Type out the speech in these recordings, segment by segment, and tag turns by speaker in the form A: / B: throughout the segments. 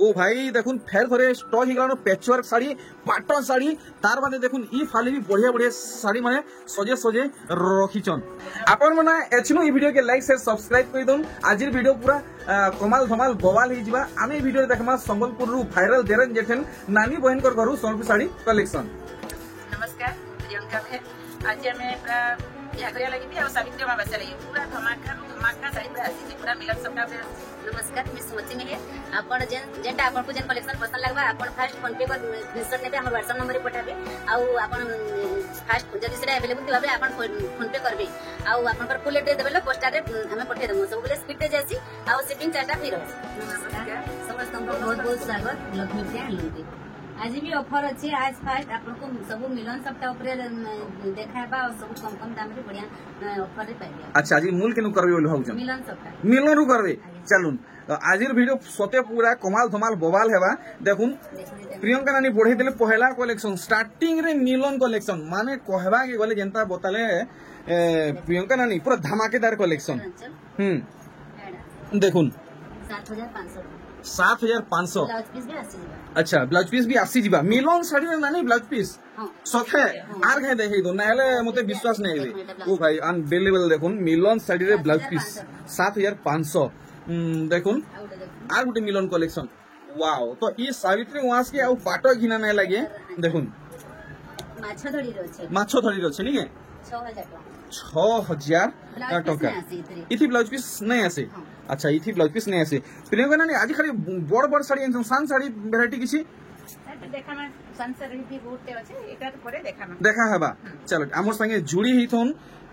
A: ओ भाई देखुन फेर थरे स्टॉक ही गलानो पैचवर्क साड़ी पाटन साड़ी तार बादे देखुन ई फाली भी बढ़िया बढ़िया साड़ी माने सजे सजे रखिछन आपन माने एछनु ई वीडियो के लाइक शेयर सब्सक्राइब कर दउन आजिर वीडियो पूरा कमाल धमाल बवाल ही जिबा आमी वीडियो देखमा संबलपुर रु वायरल देरन जेठन नानी बहन कर घरु सोनपुर साड़ी कलेक्शन।
B: नमस्कार प्रियंका में आज हमें पूरा झागरिया लगी थी और सावित्री अमावस्या लगी पूरा धमाका साड़ी पूरा आसी पूरा मिलन सबका।
C: नमस्कार मैं सुमति में है आपण जेंटा आपण को जेन कलेक्शन पसंद लागबा आपण फास्ट फोन पे पर स्क्रीनशॉट नेबे हमर व्हाट्सएप नंबर पठाबे आउ आपण फास्ट जदी सेटा अवेलेबल थिबाबे आपण फोन पे करबे आउ आपण पर फुल एड्रेस देबेले पोस्टर रे हमें पठे देमु सब बेले स्पीड ते जासी आउ शिपिंग चार्ज फ्री रहै। नमस्कार समस्त को बहुत बहुत स्वागत लक्ष्मी प्रिया आज भी ऑफर अच्छे आज फास्ट आपको सब मिलन सबटा ऊपर देखाबा और सब कम कम दाम रे बढ़िया ऑफर रे पाइबे।
A: अच्छा आज मूल केनु करबे बोल भाउछ
C: मिलन सबटा
A: मिलन रु करबे चलुन आजिर वीडियो सते पूरा कमाल धमाल बवाल हेबा देखुन प्रियंका नानी बढ़े देले पहला कलेक्शन स्टार्टिंग रे मिलन कलेक्शन माने कहबा के गले जेंता बताले प्रियंका नानी पूरा धमाकेदार कलेक्शन देखुन 7500
C: ब्लाउज पीस भी आसी
A: अच्छा ब्लाउज पीस भी आसी जीवा मिलन साड़ी रे नानी ब्लाउज पीस सखे आर घे देखै दो नाले मते विश्वास नै रे ओ भाई अनबिलीवेबल देखुन मिलन साड़ी रे ब्लाउज पीस 7500 देखुन are Gute Milan collection wow तो ये सावित्री वास के आ पाटो घिना नै लागे देखुन माछो धड़ी रो छै नी के 6000 टका इथि ब्लाउज पीस नै आसे अच्छा इथि ब्लाउज पीस नै आसे प्रियंका नानी आज खाली बड़ बड़ साड़ी एन सान साड़ी वैरायटी किछि
B: देखामा संसार भी बहुते अछि एटा तो परे देखामा
A: देखा हेबा चलो हमर संगे जुड़ी हिथन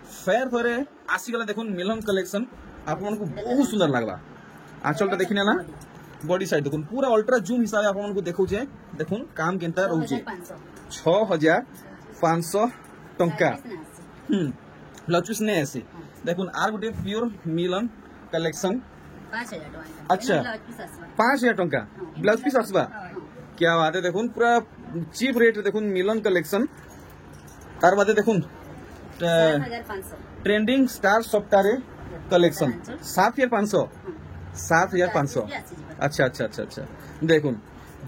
A: फेर थरे आसी गला देखुन मिलन कलेक्शन आपन को बहुत सुंदर लागला आंचल तो देखिना ना बॉडी साइड देखुन पूरा अल्ट्रा जूम हिसाब आपन को देखौ छे देखुन काम केनता रहउ छे 6500 टंका ब्लाउज पीस नै आसे देखुन are Gute pure Milan collection
C: 5000 टका
A: अच्छा 5000 टंका ब्लाउज पीस आसबा क्या बात है देखुन पूरा चीप रेट देखुन मिलन कलेक्शन तार बादे देखुन
C: 7500
A: ट्रेंडिंग स्टार सप्ताहे कलेक्शन 7500 अच्छा अच्छा अच्छा अच्छा देखुन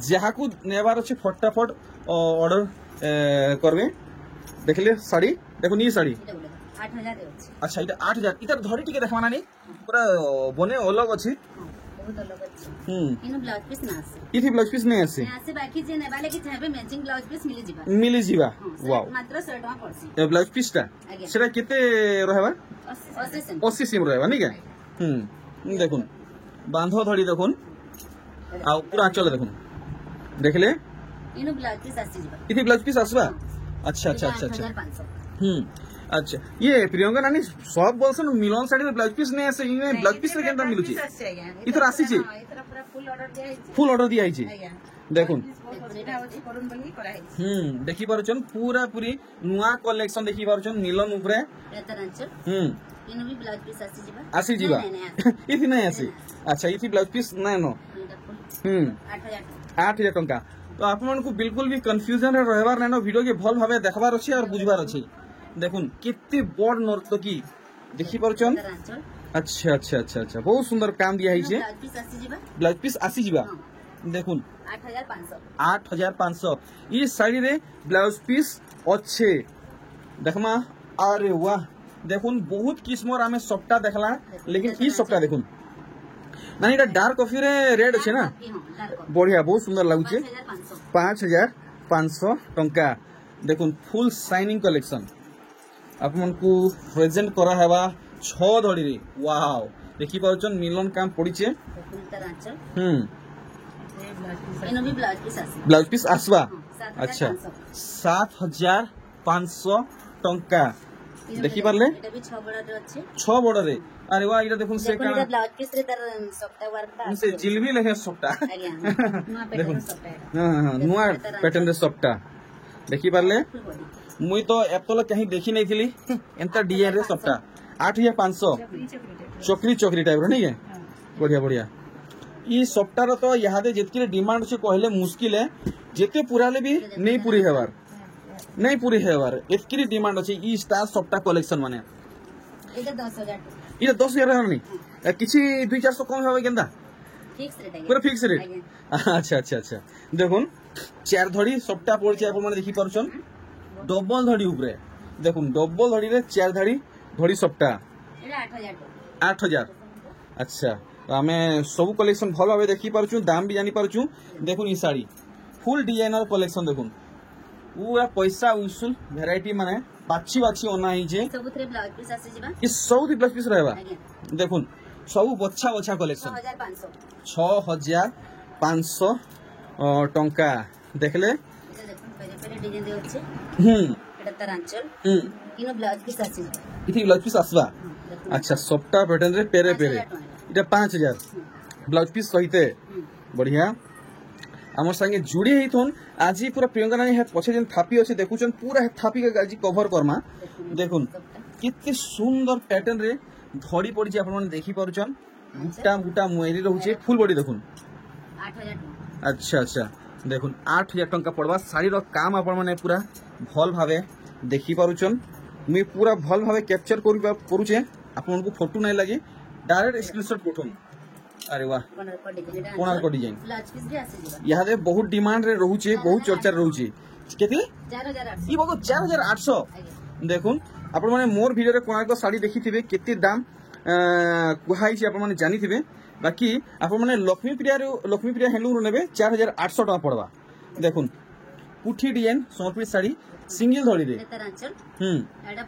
A: जहा को नेबार अछि फटाफट ऑर्डर करबे देखले साड़ी देखुन ये साड़ी
C: 8000
A: अच्छा इटा 8000 इधर धरी टिके देखमाना नहीं पूरा बने अलग अछि
C: बहुत अलग अछि इनो ब्लाउज पीस ना आसे
A: इथि ब्लाउज पीस नै आसे
C: आसे बाकी जे नेबाले के चाहबे मैचिंग ब्लाउज पीस
A: मिली जिबा वाओ
C: मात्र 100 टका पड़सी
A: ए ब्लाउज पीस ता सेटा केते रहबा 80 सिम रहबा नहीं के देखुन बांधो धड़ी देखुन आ पूरा चल देखुन देखले
C: इनो ब्लाउज पीस आसी जिबा
A: इथि ब्लाउज पीस आसबा अच्छा अच्छा अच्छा अच्छा अच्छा ये प्रियंका नानी सब बोलसन मिलन साड़ी रे ब्लाउज पीस नै आसे इने ब्लाउज पीस रे केनता मिलु छी इथर आसी छी
B: इथर पूरा
A: फुल ऑर्डर दिया छी देखुन
B: जेटा होची करून बली करा
A: देखि पारुछन पूरा पूरी नुआ कलेक्शन देखि पारुछन मिलन ऊपरे
C: इनो भी ब्लाउज पीस
A: आसी जीवा इथि नै आसी अच्छा इथि ब्लाउज पीस नै नो 8000 टंका तो आपन को बिल्कुल भी कंफ्यूजन रे रहबार नै नो वीडियो के भल भाबे देखबार अछि और बुझबार अछि देखुन कितने बड़ नर्तकी देखि पारुछन अच्छा अच्छा अच्छा अच्छा बहुत सुंदर काम दिया है छे ब्लाउज पीस आसी जीवा देखुन 8500 ई साड़ी रे ब्लाउज पीस अच्छे देखमा अरे वाह देखुन बहुत किस्मर आमे सबटा देखला लेकिन ई सबटा देखुन माने एटा डार्क कॉफी रे रेड अछि ना बढ़िया बहुत सुंदर लागु छे 5500 टंका देखुन फुल शाइनिंग कलेक्शन आपन को प्रेजेंट करा हेबा 6 धड़ी रे वाओ देखि पाउछन मिलन काम पड़ी छे
C: इनो भी
A: ब्लाउज पीस आसबा अच्छा 7500 टंका देखि पारले
C: एटा भी 6 बॉर्डर अछि
A: 6 बॉर्डर रे अरे वाह इटा देखुन से
C: काना ब्लाउज पीस रे तर सप्ताह वर्क
A: से जिलबी लगे सप्ताह
C: नुआ पैटर्न सप्ताह
A: हां नुआ पैटर्न रे सप्ताह देखि पारले मुई तो एप्पल कहीं देखी नहीं थी एंता डीएन रे सप्ताह 8500 चोकरी चोकरी टाइप रो नहीं है बढ़िया बढ़िया ई सप्ताह तो यहादे जेतकी डिमांड से कहले मुश्किल है जेते पुराले भी नहीं पूरी हेबार एतकी डिमांड अछि ई स्टार सप्ताह कलेक्शन माने
C: एटा 10000
A: इटा 10000 नहीं किछि 2-400 कम हेबे केंदा
C: फिक्स रेट है
A: पूरा फिक्स रेट अच्छा अच्छा अच्छा देखुन चार धड़ी सबटा पड़ছে आपण माने देखि परछन डबल धड़ी ऊपरे देखुन डबल धड़ी रे चार धड़ी धड़ी सबटा
C: एटा 8000
A: 8000 अच्छा आमे सब कलेक्शन भल भाबे देखि परछु दाम भी जानि परछु देखुन ई साड़ी फुल डिजाइनर कलेक्शन देखुन पूरा पैसा उसूल वैरायटी माने बाछी बाछी ओना ही जे
C: सबुथरे ब्लाउज पीस आसी जिबा
A: ई सब ब्लाउज पीस रहबा देखुन सब बच्छा बच्छा कलेक्शन 6500 टंका देखले
C: देखुन पेरे डिजाइन दे अछि एटा तार आंचल किनो ब्लाउज पीस आसी
A: इथि ब्लाउज पीस आसबा अच्छा सबटा पैटर्न रे पेरे पेरे इटा 5000 ब्लाउज पीस सहिते बढ़िया हमर संगे जुड़ी हेथुन आज पूरा प्रियंका नानी है पछे जेन थापी अछि देखुचन पूरा है थापी के आज कवर करमा देखुन कितने सुंदर पैटर्न रे धड़ी पड़ी जे आपण माने देखि परछन गुटा गुटा मुएरी रहउचे फुल बॉडी देखुन
C: 8000
A: अच्छा अच्छा देखुन 8000 टंका पड़वा साड़ी रो काम आपण माने पूरा भल भावे देखि पारुचन मी पूरा भल भावे कैप्चर करूचे आपण को फोटो नै लागे डायरेक्ट स्क्रीनशॉट पठोन अरे वाह कोणार को डिजाइन
C: ब्लाउज पीस भी आसी जिबा
A: यहाँ दे बहुत डिमांड रे रहउचे बहुत चर्चा रहउचे केते
C: 4800
A: ई बगो 4800 देखुन आपण माने मोर वीडियो रे कोणार को साड़ी देखिथिबे केते दाम कुहाई छी आपण माने जानि थिबे बाकी आपण माने लक्ष्मी प्रिया हैंडलूम रो नेबे 4800 टका पड़वा देखुन पुठी डिजाइन सोनपुरी साड़ी सिंगल धड़ी रे
C: तार आंचल एटा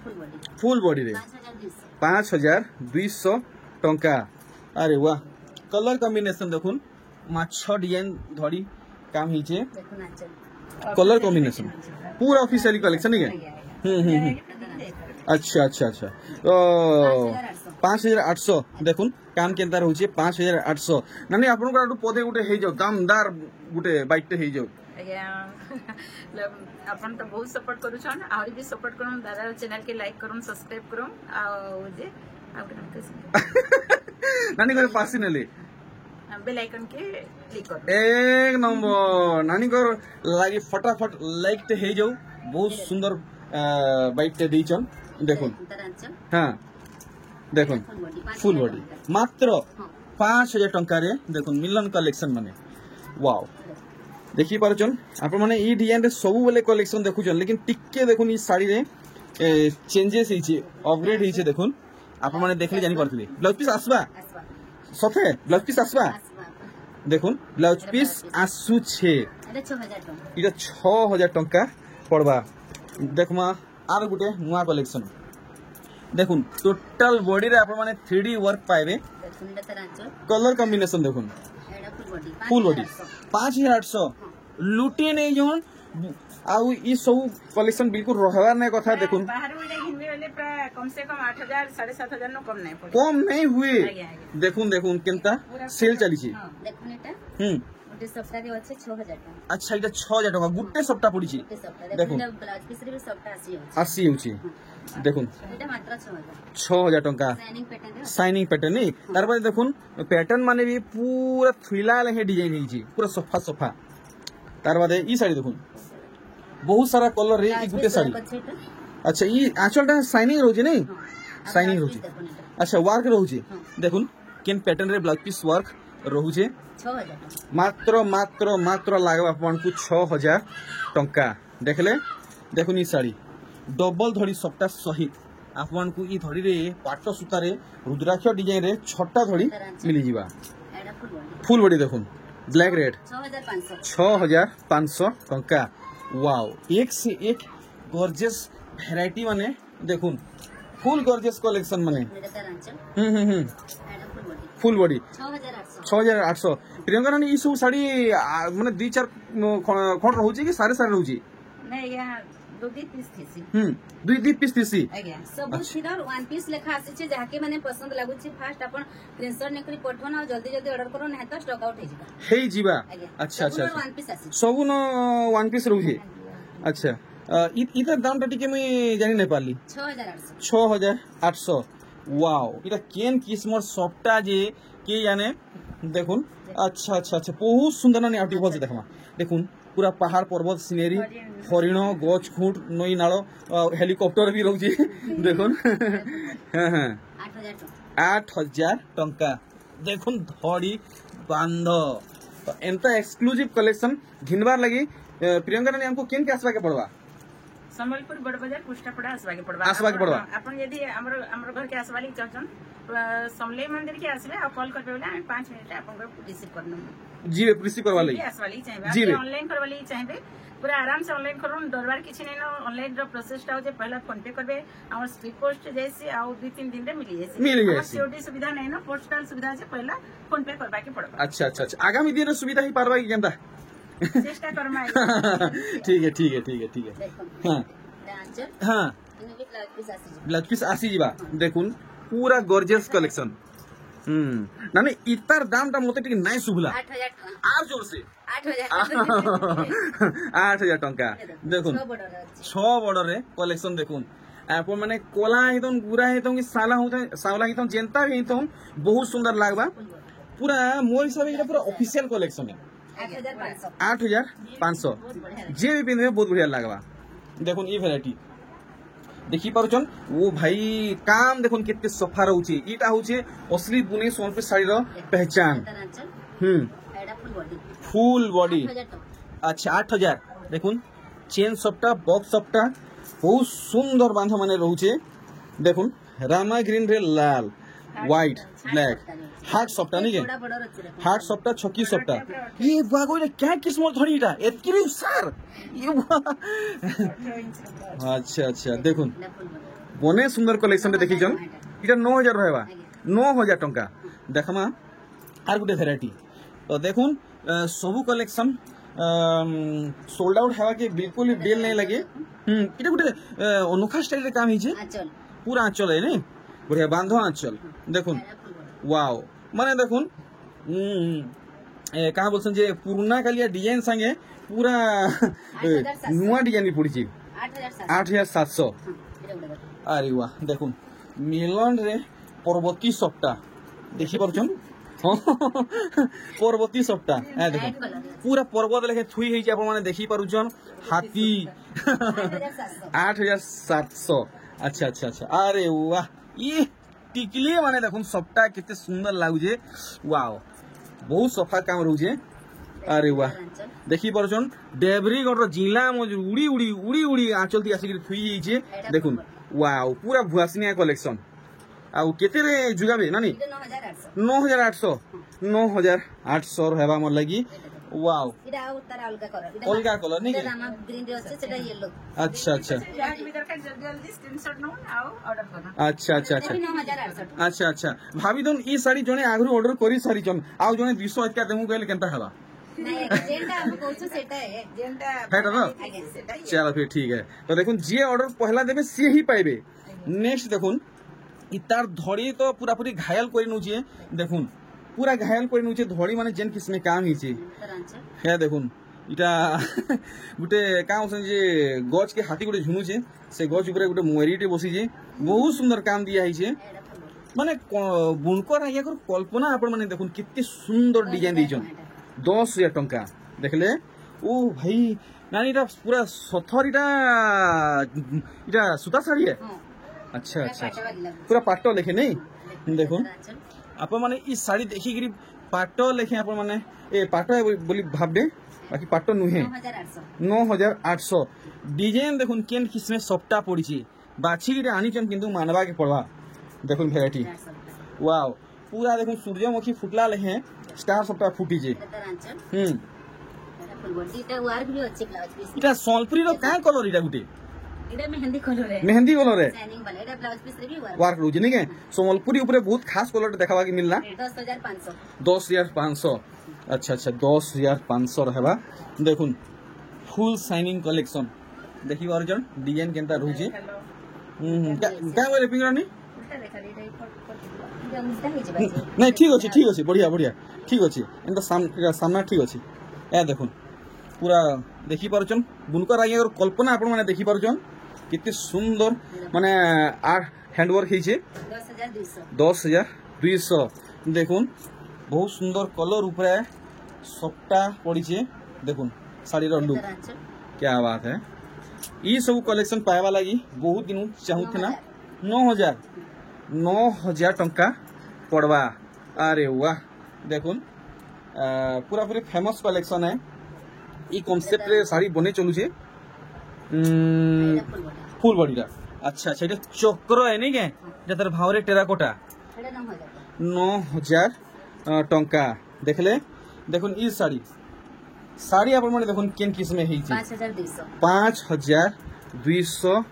C: फुल बॉडी
A: रे 5200 टंका अरे वाह कलर कॉम्बिनेशन देखुन माछ डिजाइन धड़ी काम हिचे
C: देखुन आंचल
A: कलर कॉम्बिनेशन पूरा ऑफिशियली कलेक्शन है अच्छा अच्छा अच्छा तो 5800 देखुन काम केनता रहउचे 5800 नानी आपन को पदे गुटे हे जाउ दामदार गुटे बाइट हे जाउ
B: अपन तो बहुत सपोर्ट करू छन और भी सपोर्ट करू दादा चैनल के लाइक करू सब्सक्राइब करू आ जे
A: नानी को पास नेले
B: बेल आइकन के क्लिक कर
A: एक नंबर नानी को लागी फटाफट लाइक ते हे जाउ बहुत सुंदर बाइट ते देचन देखुन हां देखुन फुल बॉडी मात्र 5000 टंका रे देखुन मिलन कलेक्शन माने वाओ देखि पारछन आप माने ई डिजाइन रे सब बेले कलेक्शन देखुछन लेकिन टिक्के देखुन ई साड़ी रे चेंजेस हिचे अपग्रेड हिचे देखुन आप माने देखले जानि परथि ब्लाउज पीस आसबा सफे ब्लाउज पीस आसबा देखुन ब्लाउज पीस आसु छे इटा 6000 टंका पड़वा देखमा आर गुटे नुआ कलेक्शन देखुन टोटल बॉडी रे आप माने 3D वर्क पाइबे कलर कॉम्बिनेशन देखुन फुल बॉडी 5800 लुटी नहीं जोन आउ ई सब कलेक्शन बिल्कुल रहबार नै कथा देखुन
B: बाहर उडे हिंदे वाले प्राय कम से कम 8000 7500 नो
A: कम नहीं हुए देखुन देखुन केनता सेल चली छी
C: देखुन एटा गुटे सप्ताह के अछि 6000 टका
A: अच्छा इटा 6000 टका गुटे सप्ताह पड़ी छी देखुन
C: ब्लाउज पीस रे भी सप्ताह
A: आसी होची देखुन
C: एटा मात्र
A: 6000 टका शाइनिंग पैटर्न नहीं तार बाद देखुन पैटर्न माने भी पूरा फिला लहे डिजाइन ही छी पूरा सफा सफा तार बाद ई साड़ी देखुन बहुत सारा कलर रे ई गुटे साड़ी अच्छा ई आंचलटा शाइनिंग रहउची नहीं शाइनिंग रहउची अच्छा वर्क रहउची देखुन केन पैटर्न रे ब्लाउज पीस वर्क रहउचे
C: 6000
A: मात्र मात्र मात्र लागबा अपन को 6000 टंका देखले देखुन ई साड़ी डबल धड़ी सप्ता सहित आपन को ई धड़ी रे पाट सूता रे रुद्राक्ष डिजाइन रे छटा धड़ी मिली जीवा फुल बॉडी देखुन ब्लैक रेड 6500 टंका वाओ एक से एक गॉर्जियस वैरायटी माने देखुन फुल गॉर्जियस कलेक्शन माने फुल बॉडी 6800 प्रियंका रानी ई सब साड़ी माने 2-4 खण रहउची कि सारे सारे रहउची
B: नहीं यहां 2 पीस थीसी
A: 2 पीस थीसी
C: आज्ञा सब सीधा वन पीस लेखा आसी छे जाके माने पसंद लागु छी फास्ट अपन स्क्रीनशॉट नेकरी पठवन और जल्दी जल्दी ऑर्डर करो नहीं तो स्टॉक आउट हे
A: जीवा अच्छा अच्छा
C: वन पीस आसी
A: सब न वन पीस रहउची अच्छा इधर दाम टिके मुई जानि नै पाली 6800 वाओ इटा केन किस्मर सफ्टा जे के जाने देखुन अच्छा अच्छा अच्छा बहुत सुंदर नानी आउटी भल से देखमा देखुन पूरा पहाड़ पर्वत सिनेरी हरिण गछ खुट नई नाल हेलीकॉप्टर भी रहउची देखुन हां हां 8000 टंका देखुन धड़ी बांध तो एंता एक्सक्लूसिव कलेक्शन घिनबार लगी प्रियंका रानी हमको केन के आसवा के पड़वा
B: संबलपुर बड़ बाजार पुष्टापड़ा आसवाके पड़वा अपन यदि हमर घर के आसवाली चौचन समले मंदिर के आसबे आ कॉल करबे बोले 5 मिनट अपन को रिसीव करनो
A: जी रिसीव करवा लई
B: आसवाली चाहिए ऑनलाइन करवा लई चाहिए पूरा आराम से ऑनलाइन करूँ डरबार किसी नहीं ना ऑनलाइन जो प्रोसेस टा हो पहला फोन पे करबे हमर स्पीड पोस्ट जैसे आ 2-3 दिन रे मिल जाए सीओडी सुविधा नहीं ना पोस्टल सुविधा से पहला फोन पे करबा के पड़बा
A: अच्छा अच्छा अच्छा आगामी दिन सुविधा ही पारबा की केनता
B: चेष्टा करमा
A: ठीक है ठीक है ठीक है ठीक है हां हां ब्लाउज पीस आसी जीवा देखुन पूरा गॉर्जियस कलेक्शन नानी इतार दाम टा मते टिक नाइ सुबला
C: 8000
A: आर जोर से
C: 8000
A: 8000 टंका देखुन 6 बॉर्डर रे कलेक्शन देखुन आप माने कोला हितन गुरा हितन कि सावला हितन जेंता भी हितन बहुत सुंदर लागबा पूरा मोर हिसाब से पूरा ऑफिशियल कलेक्शन है 8500 जे भी पिंधे बहुत बढ़िया लागबा देखुन ई वैरायटी देखी पारुचन वो भाई काम देखुन केते सफा रहउची इटा होचे असली बुने सोनपुर साड़ी रो पहचान फुल बॉडी अच्छा 8000 देखुन चेन सप्टा बॉक्स सप्टा बहुत सुंदर बांधा माने रहउचे देखुन रामा ग्रीन रे लाल व्हाइट ब्लैक हार्ट सप्टा नहीं के हार्ट सप्टा छकी सप्टा ये बागो क्या किस्म धड़ी इटा एतकी सर ये अच्छा अच्छा देखुन बने सुंदर कलेक्शन देखी जन इटा 9000 रहबा 9000 टंका देखमा आर गुटे वैरायटी तो देखुन सबु कलेक्शन सोल्ड आउट हेवा के बिल्कुल बेल नहीं लगे इटा गुटे अनोखा स्टाइल रे काम हिजे पूरा आंचल है नहीं बढ़िया बांधो आंचल देखुन वाओ माने देखुन कहा बोलसन जे पुराना कालिया डिजाइन संगे पूरा नुआ डिजाइन पड़ी छी 8700 अरे वाह देखुन मिलन रे पर्वती सप्ता देखि परछन पर्वती सप्ता ए देखुन पूरा पर्वत लेखे थुई हेछि आपण माने देखि पारुछन हाथी 8700 अच्छा अच्छा अच्छा अरे वाह ये टिकली माने देखुन सप्ता कितने सुंदर लागुजे वाओ बहुत सफा काम रहउजे अरे वाह देखि परछन देवरीगढ़ जिला में उड़ी उड़ी उड़ी उड़ी आंचल ती आसी थुई हिचे देखुन वाओ पूरा भुआसनिया कलेक्शन आउ केते रे जुगाबे नानी 9800 हेबा मोर लगी वाओ
C: इडा उतार
A: अलगा कलर नहीं
C: रामा ग्रीन रे আছে সেটা येलो
A: अच्छा अच्छा
B: जल्दी स्क्रीनशॉट नो आओ ऑर्डर करना
A: अच्छा अच्छा अच्छा
C: 9800
A: अच्छा अच्छा भाभी दोन ई साड़ी जने आगरू ऑर्डर करी सारी जन आउ जने 200 इतका देमु कहले केनता हवा
C: नहीं जेंटा हम कहू सेटा है
B: जेंटा
A: हेटा ना चलो फिर ठीक है तो देखुन जे ऑर्डर पहला देबे से ही पाइबे नेक्स्ट देखुन इतार धड़ी तो पूरा पूरी घायल करि नुचे देखुन पूरा घायल करि नुचे धड़ी माने जेन किस्म काम हिचे हे देखुन इटा गुटे काम सन जे गछ के हाथी गुटे झुनुचे से गछ ऊपर गुटे मोरीटे बसी जे बहुत सुंदर काम दिया हिचे माने बुनकर आया कर कल्पना आपण माने देखुन कितने सुंदर डिजाइन दिजन 10000 टंका देखले ओ भाई नानी इटा पूरा सथरीटा इटा सुता साड़ी है अच्छा अच्छा पूरा पाटो लेखे नहीं देखुन आप माने इस साड़ी देखी गिरी पाटो लेखे आप माने ए पाटो है बोली भाबे बाकी पाटो नुहे 9800 डिजाइन देखुन केन किस्म सप्ता पड़ी छी बाछी गिरे आनी चन किंतु मानवा के पड़वा देखुन वैरायटी वाओ पूरा देखुन सूर्यमुखी फुटला लेहे स्टार सप्ता फुटी जे इटा सोलपुरी रो का कलर इटा गुटे
C: इडा मेहंदी कलर है
A: मेहंदी कलर है
C: शाइनिंग वाला इडा ब्लाउज पीस रे भी
A: वर्क रुजी नहीं के सोमलपुरी ऊपर बहुत खास कलर देखावा के मिलला 10500 अच्छा अच्छा 10500 रहबा देखुन फुल शाइनिंग कलेक्शन देखि अर्जन डिजाइन केनता रुजी क्या बोले पिंगरानी नहीं ठीक अछि बढ़िया बढ़िया ठीक अछि एंता सामना ठीक अछि ए देखुन पूरा देखि पारछन बुनकर आगे कल्पना आपण माने देखि पारछन कितने सुंदर माने आर्ट हैंडवर्क हिचे 10200 देखुन बहुत सुंदर कलर ऊपर सप्ता पड़ी देखुन साड़ी लुक क्या बात है ये सब कलेक्शन पाइबा लगी बहुत दिन चाहूना 9000 टंका पड़वा अरे वाह देखुन पूरा पूरी फेमस कलेक्शन है ई कॉन्सेप्ट रे साड़ी बने चलू छे फुल बॉडी रा अच्छा अच्छा चक्र है नहीं के जतर भावरे टेराकोटा 9000 टंका देखले देखुन ई साड़ी साड़ी आपण माने देखुन केन किस्म है 5200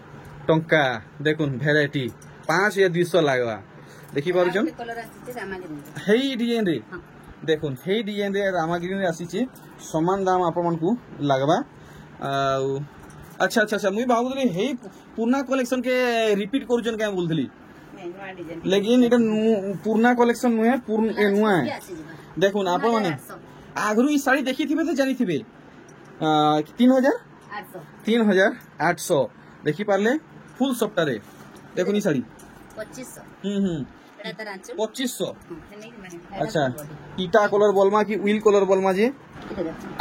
A: टंका देखुन वैरायटी 5200 लागवा देखि पारुछन हेई डिजाइन रे देखुन हेई डिजाइन रे रामागिरी रे आसी छी समान दाम आपण मन को लागवा अच्छा अच्छा अच्छा मुई भाबुली हेई पुराना कलेक्शन के रिपीट करूछन के बोलथली लेकिन इटा पुराना कलेक्शन नुहे नुआ है देखुन आपण माने आगरू ई साड़ी देखी थिबे तो जानी थिबे 3800 देखी पारले फुल सप्ताह रे देखुन ई साड़ी 2500 अच्छा ईटा कलर बोलमा कि wheel colour बोलमा J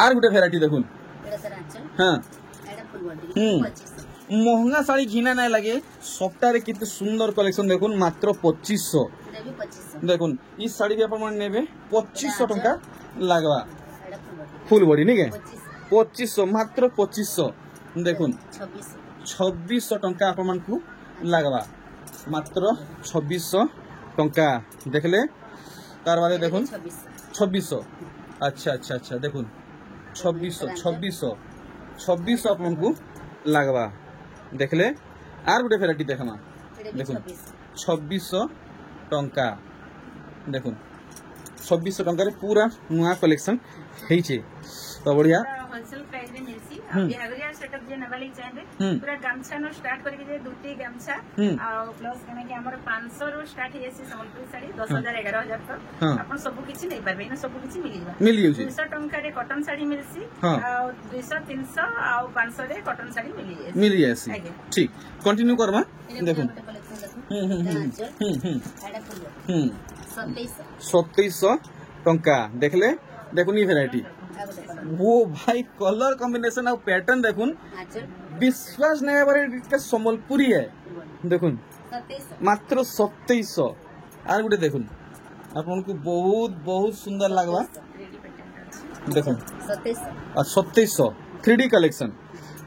A: are Gute variety देखुन हां महंगा साड़ी घिना नहीं लगे सप्ताह रे कितने सुंदर कलेक्शन देखुन मात्र 2500 देखुन इस साड़ी भी अपन नेबे 2500 टंका लागवा फुल बॉडी नहीं के 2500 मात्र 2500 देखुन 2600 टंका अपन को लागवा मात्र 2600 टंका देखले तार बारे देखुन 2600 अच्छा अच्छा अच्छा देखुन 2600 अपन को लागवा देखले आर गुटे वैरायटी देखमा देखुन 2600 टंका देखुन 2600 टंका रे पूरा नुआ कलेक्शन हेई छे तो बढ़िया
B: होलसेल प्राइस रे मिलसी बिहागरिया सेटअप जे नबाली चाहे पूरा गामछा नो स्टार्ट करके जे दुटी गामछा आ प्लस कने कि हमर 500 रो स्टार्ट हेसी सम्बलपुरी साड़ी 10000 11000 तक अपन सब किछि नै पाबे न सब किछि मिल जाबा 200 टंका रे कॉटन साड़ी मिलसी आ 200 300 आ 500 रे कॉटन साड़ी मिल जासी
A: ठीक कंटिन्यू करबा देखुन 2700 टंका देखले देखुन ई वैरायटी वो भाई कलर कॉम्बिनेशन और पैटर्न देखुन विश्वास नहीं बारे सम्बलपुरी है देखुन मात्र 2700 आर गुटे देखुन आपन को बहुत बहुत सुंदर लागवा देखुन 2700 3D कलेक्शन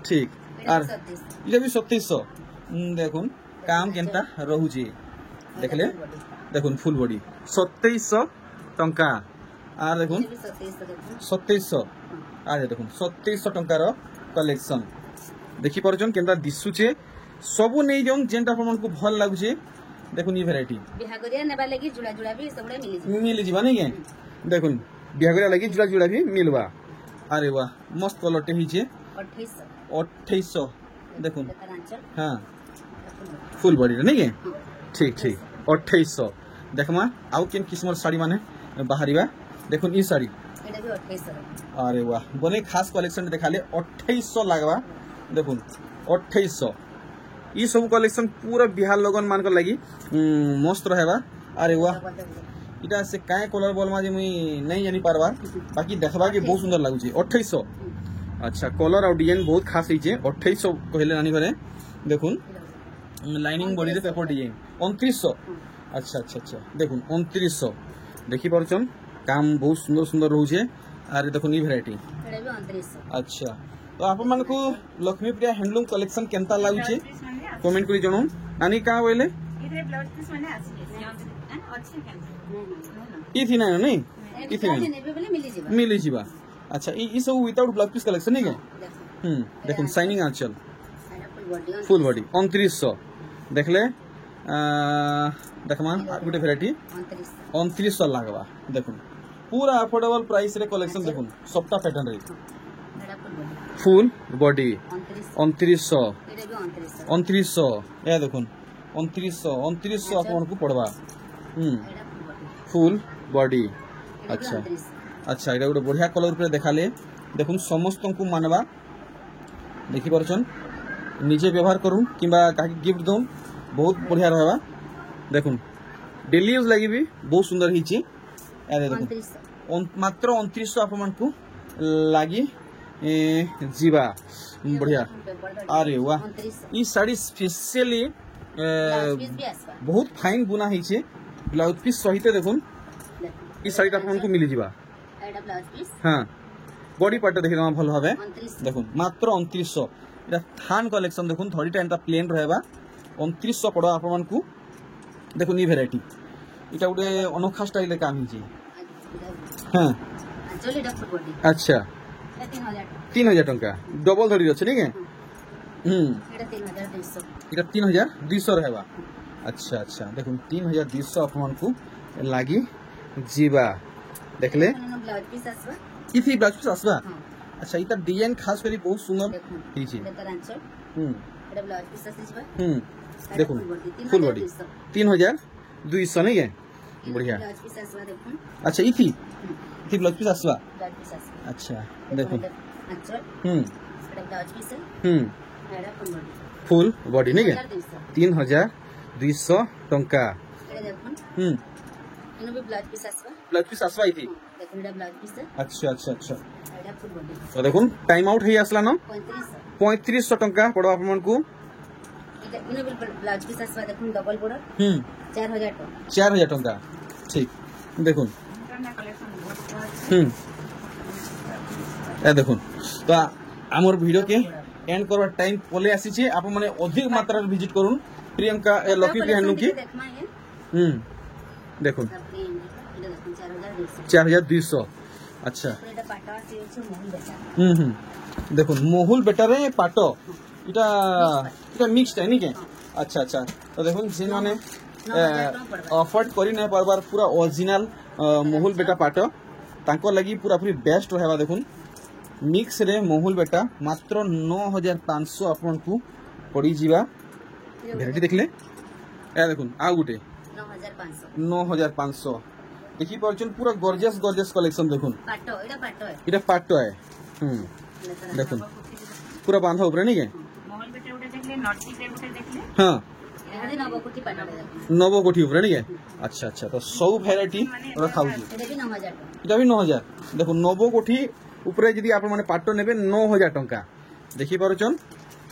A: ठीक आर ये भी 2700 देखुन काम केनता रहूची देखले देखुन फुल बॉडी 2700 टंका आर देखुन 2700 आज देखुन 2700 टंकार कलेक्शन देखि परछन केनता दिसुचे सबु नै जों जेंटा अपन को भल लागुचे देखुन ई वैरायटी
C: बिहागरिया नेबा लागि जुड़ा जुड़ा भी सबडे
A: मिली जीवा नै के देखुन बिहागरिया लागि जुड़ा जुड़ा भी मिलवा अरे वाह मस्त कलर टे हिचे 2800 देखुन हां फुल बॉडी नै के ठीक ठीक 2800 देखमा आउ केन किस्मर साड़ी माने बाहरीबा देखुन ई साड़ी
C: एटा भी 2800
A: अरे वाह बने खास कलेक्शन देखाले 2800 लागवा देखुन 2800 ई सब कलेक्शन पूरा बिहार लोगन मान को लगी मस्त रहेबा अरे वाह इटा से काय कलर बोलमा जे मुई नहीं जानी पारबा बाकी देखबा के बहुत सुंदर लागु छी 2800 अच्छा कलर और डिजाइन बहुत खास हिचे 2800 कहले नानी घरे देखुन लाइनिंग बॉडी रे पेपर डिजाइन 2900 अच्छा अच्छा अच्छा देखुन 2900 देखि परछन काम बहुत सुंदर सुंदर रहू छे आरे देखो नी वैरायटी
C: एटा भी 2900
A: अच्छा तो आप मन को लक्ष्मी प्रिया हैंडलूम कलेक्शन केनता लागु छे कमेंट करी जणो नानी का बोले
B: इधर ब्लाउज पीस माने आसी अच्छी केन
A: ई थी ना नहीं ई थी
C: नेबे बोले
A: मिली जीवा अच्छा ई सब विदाउट ब्लाउज पीस कलेक्शन नहीं के देखो शाइनिंग आंचल फुल बॉडी 2900 देखले देखमा गुटे वैरायटी 2900 लागवा देखो पूरा अफोर्डेबल प्राइस रे कलेक्शन देखो सप्ताह पैटर्न रे फुल बॉडी 2900 2900 ए देखो 2900 आपन को पड़वा फुल बॉडी अच्छा अच्छा एटा गोटे बढ़िया कलर पे देखाले देखुन समस्त को मानवा देखि परछन निजे व्यवहार करूं किबा काकी गिफ्ट दम बहुत बढ़िया रहबा देखुन डेली यूज लागि भी बहुत सुंदर हिची ए देखुन मात्र 2900 आपन को लागि जीवा बढ़िया अरे वाह ई साड़ी स्पेशली बहुत फाइन बुना हिचे ब्लाउज पीस सहित देखुन ई साड़ी आपन को मिली जीवा
C: एटा ब्लाउज पीस
A: हाँ बॉडी पार्ट देखि दमा भल हबे
C: 29
A: देखुन मात्र 2900 एटा थान कलेक्शन देखुन थोड़ीटा एंता प्लेन रहबा 2900 पड़ो आपण मानकू देखुन ई वैरायटी इटा उडे अनोखा स्टाइल काम हिची हां
C: जोली डॉक्टर बॉडी
A: अच्छा 3000 टंका डबल धरी अछि नहीं के
C: एटा 3200
A: इटा 3200 रहबा अच्छा अच्छा देखुन 3200 आपण मानकू लागी जीवा देखले
C: ब्लाउज पीस आसबा
A: इथि ब्लाउज पीस आसबा अच्छा इता डिजाइन खास करी बहुत सुंदर हिची
C: एटा ब्लाउज पीस आसीबा
A: देखुन फुल बॉडी 3200 नहीं है बढ़िया
C: ब्लाउज पीस आसबा देखुन
A: अच्छा इथि ब्लाउज पीस आसबा
C: ब्लाउज पीस आसबा
A: अच्छा देखुन
C: अच्छा एटा ब्लाउज पीस है एटा
A: फुल बॉडी नहीं है 3200 टंका
C: एटा देखुन इनो भी ब्लाउज पीस आसबा
A: इथि
C: देखुन एटा ब्लाउज पीस है
A: अच्छा अच्छा अच्छा
C: एटा फुल बॉडी
A: तो देखुन टाइम आउट हे आसला न 3500 टंका पड़ो आपण मानकू
C: इनो भी ब्लाउज पीस आसबा देखुन डबल बॉर्डर 4000 टंका
A: 4000 टंका ठीक देखुन ए देखुन तो आमर वीडियो के एंड करवा टाइम पले आसी छे आप माने अधिक मात्रा रे विजिट करूं प्रियंका लकी प्रिय हनु की देखुन 4200 अच्छा देखुन मोहुल बेटा रे पाटो इटा मिक्स्ड है नहीं के अच्छा अच्छा तो देखुन जे माने अफोर्ड करी नै परबार पूरा ओरिजिनल मोहुल बेटा पाटो तांको लगी पूरा पूरी बेस्ट रहबा देखुन मिक्स रे मोहुल बेटा मात्र 9500 आपन को पड़ी जीवा वैरायटी देखले ए देखुन आ गुटे 9500 देखि परचन पूरा गॉर्जियस कलेक्शन देखुन इटा पाटो है देखुन पूरा बांधा ऊपर नहीं के
B: मोहल बेटे उठे देखले नॉटी पे उठे देखले
A: हां
C: नवकोठी पाटो
A: नवकोठी ऊपर नहीं के अच्छा अच्छा तो सब वैरायटी रखाउ जी इटा भी 9000 देखो नवकोठी ऊपर यदि आप माने पाटो नेबे 9000 टंका देखि परचन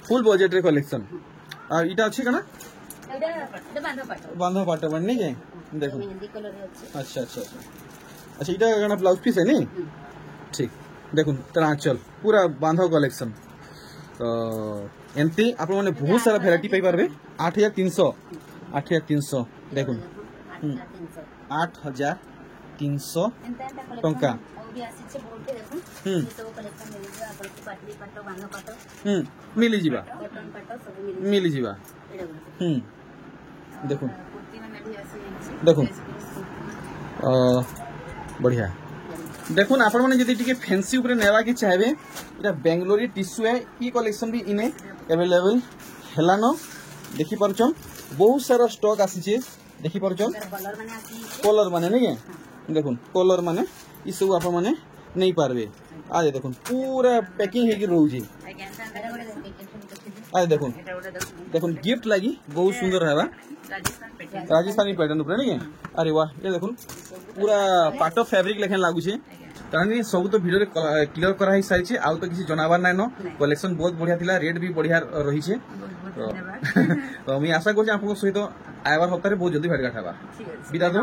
A: फुल बजट रे कलेक्शन आ इटा अछि कना बांधा पाटो बन नहीं के देखो अच्छा अच्छा अच्छा इटा कना ब्लाउज पीस है नहीं ठीक देखुन तरांचल पूरा बांधा कलेक्शन तो एमती आप माने बहुत सारा वैरायटी पाई परबे 8300 देखुन 8300 टंका मिली जीवा देखुन देखुन बढ़िया देखुन आपण माने जदी टिके फैंसी ऊपर नेवा की चाहबे इटा बेंगलोरी टिश्यू है ई कलेक्शन भी इने अवेलेबल हेलानो देखि परचन बहुत सारा स्टॉक आसी छे देखि परचन कलर माने नहीं देखुन कलर माने ई सब आपण माने नहीं पारबे आ देखुन पूरा पैकिंग हे की रहू छी आ देखुन देखुन गिफ्ट लागी बहुत सुंदर रहबा राजस्थानी पैटर्न ऊपर नहीं अरे वाह ये देखुन पूरा पाटो फैब्रिक लेखन लागू छे कारण सब तो वीडियो रे क्लियर करा ही सारी छे आ तो किसी जनावर नाइ न कलेक्शन बहुत बढ़िया थिला रेट भी बढ़िया रही छे तो मैं आशा कर आपको सहित आयबार हफ्ते बहुत जल्दी भेट गाठाबा विदा दो।